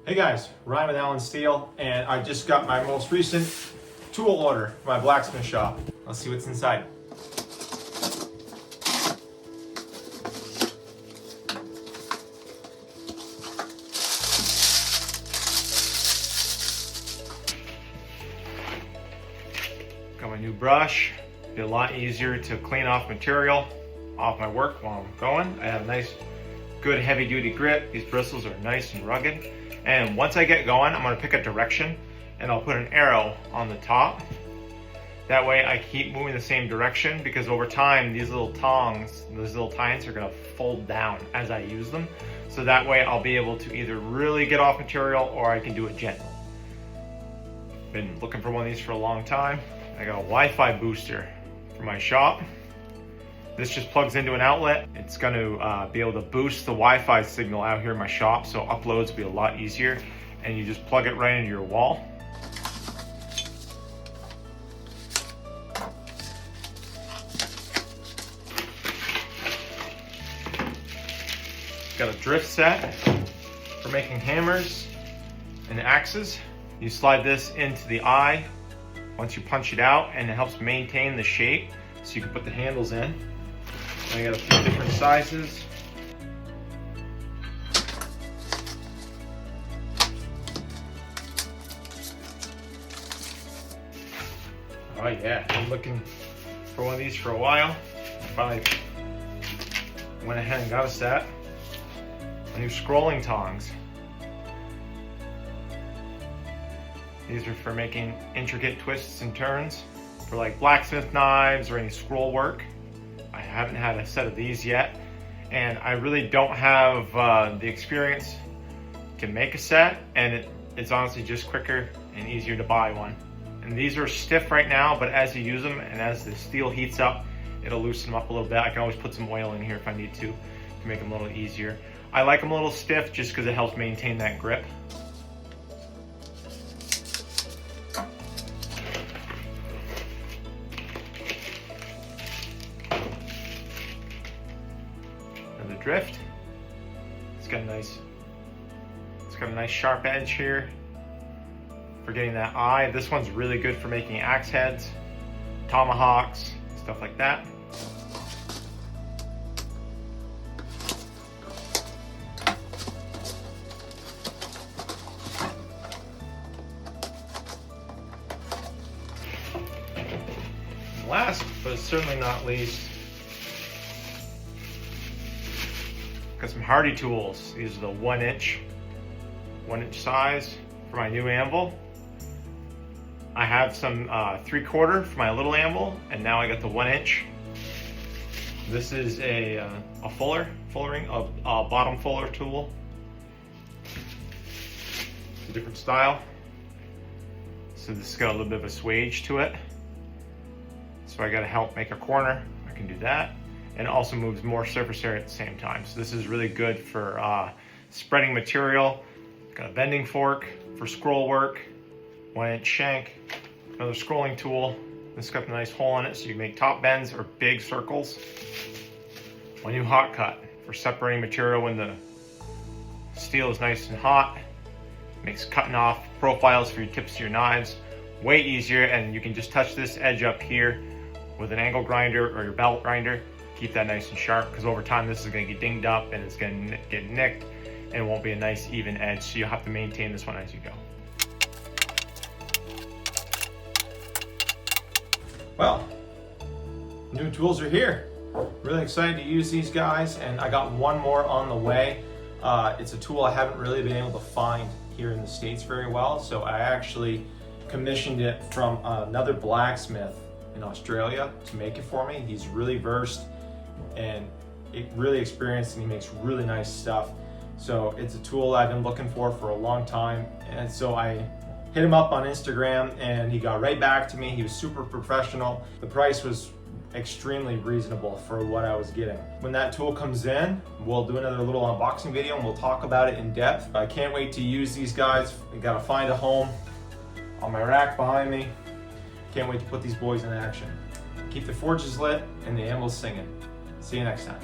Hey guys, Ryan with Allen Steel, and I just got my most recent tool order for my blacksmith shop. Let's see what's inside. Got my new brush. Be a lot easier to clean off material off my work while I'm going. I have a nice, good heavy-duty grip. These bristles are nice and rugged. And once I get going, I'm going to pick a direction and I'll put an arrow on the top. That way I keep moving the same direction, because over time these little tongs, these little tines are going to fold down as I use them. So that way I'll be able to either really get off material or I can do it gently. Been looking for one of these for a long time. I got a Wi-Fi booster for my shop. This just plugs into an outlet. It's going to be able to boost the Wi-Fi signal out here in my shop, so uploads will be a lot easier. And you just plug it right into your wall. Got a drift set for making hammers and axes. You slide this into the eye once you punch it out, and it helps maintain the shape so you can put the handles in. I got a few different sizes. Oh yeah, I've been looking for one of these for a while. I finally went ahead and got a set. A new scrolling tongs. These are for making intricate twists and turns for like blacksmith knives or any scroll work. I haven't had a set of these yet, and I really don't have the experience to make a set, and it's honestly just quicker and easier to buy one. And these are stiff right now, but as you use them and as the steel heats up, it'll loosen them up a little bit. I can always put some oil in here if I need to make them a little easier. I like them a little stiff just because it helps maintain that grip. The drift. It's got a nice sharp edge here for getting that eye. This one's really good for making axe heads, tomahawks, stuff like that. And last, but certainly not least, got some hardy tools. These are the 1 inch size for my new anvil. I have some 3/4 for my little anvil, and now I got the 1 inch. This is a bottom fuller tool. It's a different style. So this has got a little bit of a swage to it. So I got to help make a corner. I can do that. And it also moves more surface area at the same time. So this is really good for spreading material. Got a bending fork for scroll work, 1 inch shank, another scrolling tool. This got a nice hole in it so you can make top bends or big circles. My new hot cut for separating material when the steel is nice and hot. Makes cutting off profiles for your tips of your knives way easier, and you can just touch this edge up here with an angle grinder or your belt grinder. Keep that nice and sharp, because over time this is going to get dinged up and it's going to get nicked, and it won't be a nice even edge, so you'll have to maintain this one as you go. Well, new tools are here. Really excited to use these guys, and I got one more on the way. It's a tool I haven't really been able to find here in the States very well, so I actually commissioned it from another blacksmith in Australia to make it for me. He's really versed and really experienced, and he makes really nice stuff. So it's a tool I've been looking for a long time, and so I hit him up on Instagram and he got right back to me. He was super professional. The price was extremely reasonable for what I was getting. When that tool comes in, we'll do another little unboxing video and we'll talk about it in depth. I can't wait to use these guys. I gotta find a home on my rack behind me. Can't wait to put these boys in action. Keep the forges lit and the anvils singing. See you next time.